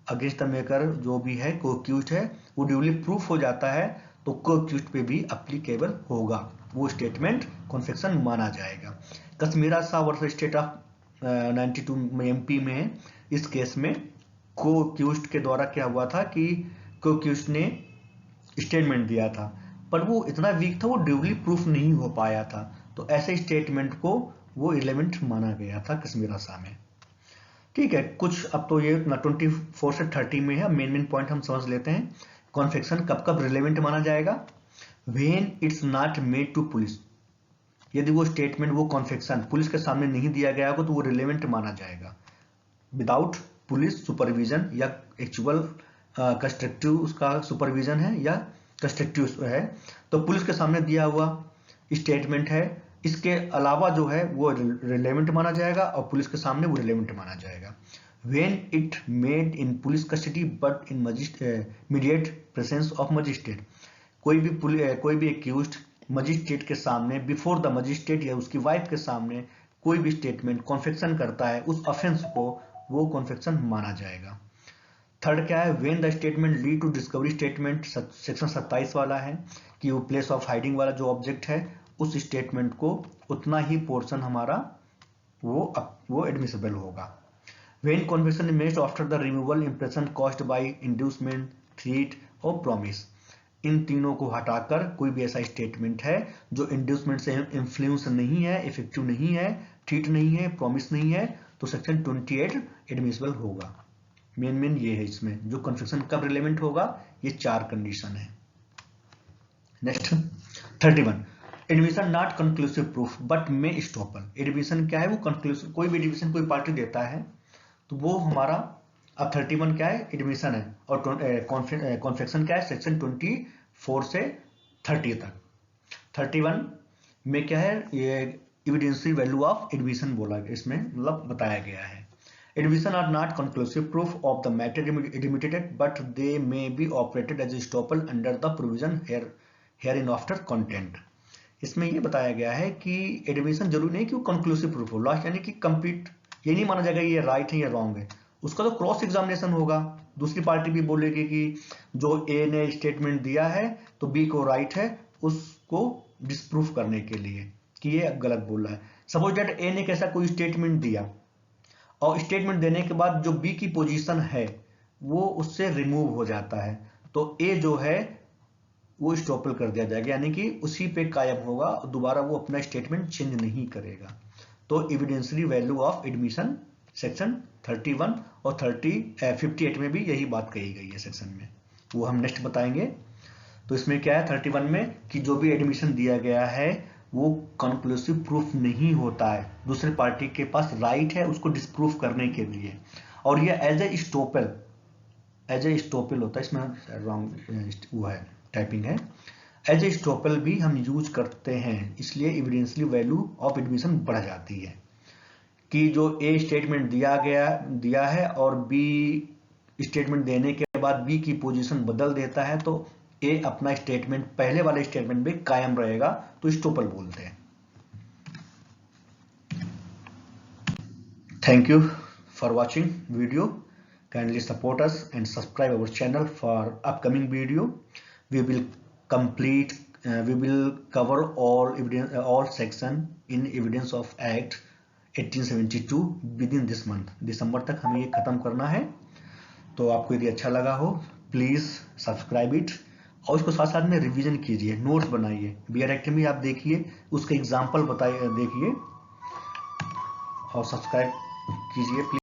अगेंस्ट द मेकर जो भी है को-एक्यूज्ड है वो ड्यूली प्रूफ हो जाता है, तो को-एक्यूज्ड पे भी एप्लीकेबल होगा, वो स्टेटमेंट कॉन्फेक्शन माना जाएगा। Kashmira Shah versus state of 92 MP में है। इस केस में को-एक्यूज्ड के द्वारा क्या हुआ था कि को-एक्यूज्ड ने स्टेटमेंट दिया था, पर वो इतना वीक था, वो ड्यूली प्रूफ नहीं हो पाया था, तो ऐसे स्टेटमेंट को वो इररिलेवेंट माना गया था कश्मीरा शाह में। ठीक है, कुछ अब तो ये 24 से 30 में है, मेन पॉइंट हम समझ लेते हैं। कॉन्फेक्शन कब कब रिलेवेंट माना जाएगा? When it's not made to police, यदि वो स्टेटमेंट, वो कॉन्फेक्शन पुलिस के सामने नहीं दिया गया होगा तो वो रिलेवेंट माना जाएगा। विदाउट पुलिस सुपरविजन या एक्चुअल कंस्ट्रक्टिव उसका सुपरविजन है या कंस्ट्रक्टिव है, तो पुलिस के सामने दिया हुआ स्टेटमेंट है, इसके अलावा जो है वो रिलेवेंट माना जाएगा और पुलिस के सामने वो रिलेवेंट माना जाएगा। When it made in police custody but in immediate presence of magistrate, कोई भी एक्यूज्ड मजिस्ट्रेट के सामने, बिफोर द मजिस्ट्रेट या उसकी वाइफ के सामने कोई भी स्टेटमेंट कॉन्फेक्शन करता है, उस ऑफेंस को वो कॉन्फेक्शन माना जाएगा। थर्ड क्या है? When the statement lead to discovery statement, section 27 वाला है कि वो प्लेस ऑफ हाइडिंग वाला जो ऑब्जेक्ट है उस स्टेटमेंट को उतना ही पोर्शन हमारा वो एडमिसिबल होगा। When confession made after the removal impression caused by inducement, threat और प्रॉमिस, इन तीनों को हटाकर कोई भी ऐसा स्टेटमेंट है जो इंड्यूसमेंट से इन्फ्लुएंस नहीं है, इफेक्टिव नहीं है, थ्रेट नहीं है, प्रॉमिस नहीं है, तो सेक्शन 28 एडमिसिबल होगा। मेन ये है इसमें जो कॉन्फेक्शन कब रिलेवेंट होगा, ये 4 कंडीशन है। Next 31, admission not conclusive proof but में स्टॉपल। एडमिशन क्या है? वो कंक्लूसिव, कोई भी एडमिशन कोई पार्टी देता है तो वो हमारा, अब 31 क्या है? एडमिशन है, और कॉन्फेक्शन क्या है? सेक्शन 24 से 30 तक। 31 में क्या है? ये एविडेंशियल वैल्यू ऑफ एडमिशन बोला, इसमें मतलब बताया गया है। Admission are not conclusive proof of the matter admitted, but they may be operated as estoppel under the provision hereinafter contained. इसमें ये बताया गया है कि एडमिशन जरूरी नहीं कि वो कंक्लूसिव प्रूफ हो, लास्ट यानी कि कंप्लीट, ये नहीं माना जाएगा ये राइट है या रॉन्ग है, उसका तो क्रॉस एग्जामिनेशन होगा। दूसरी पार्टी भी बोलेगी कि जो ए ने स्टेटमेंट दिया है तो बी को राइट है, उसको डिस्प्रूफ करने के लिए कि ये गलत बोल रहा है। सपोज दैट ए ने कैसा कोई स्टेटमेंट दिया और स्टेटमेंट देने के बाद जो बी की पोजीशन है वो उससे रिमूव हो जाता है, तो ए जो है वो स्टॉपल कर दिया जाएगा, यानी कि उसी पे कायम होगा, दोबारा वो अपना स्टेटमेंट चेंज नहीं करेगा। तो evidential value of admission section 31 और 58 में भी यही बात कही गई है सेक्शन में, वो हम नेक्स्ट बताएंगे। तो इसमें क्या है 31 में कि जो भी एडमिशन दिया गया है वो कंक्लूसिव प्रूफ नहीं होता है, दूसरे पार्टी के पास राइट है उसको डिस्प्रूफ करने के लिए, और ये एज ए स्टॉपल होता है, इसमें रॉन्ग वो है टाइपिंग है, एज ए स्टॉपल भी हम यूज करते हैं, इसलिए एविडेंशियल वैल्यू ऑफ एडमिशन बढ़ जाती है कि जो ए स्टेटमेंट दिया है और बी स्टेटमेंट देने के बाद बी की पोजीशन बदल देता है, तो ए अपना स्टेटमेंट पहले वाले स्टेटमेंट में कायम रहेगा, तो स्टॉपल बोलते हैं। Thank you for watching video, kindly support us and subscribe our channel for upcoming video. We will cover all section in evidence of Act 1872 within this month, दिसंबर तक हमें ये खत्म करना है। तो आपको यदि अच्छा लगा हो प्लीज सब्सक्राइब इट, और इसको साथ साथ में रिवीजन कीजिए, नोट्स बनाइए, बीआरएक्टमी आप देखिए, उसके एग्जाम्पल देखिए और सब्सक्राइब कीजिए प्लीज।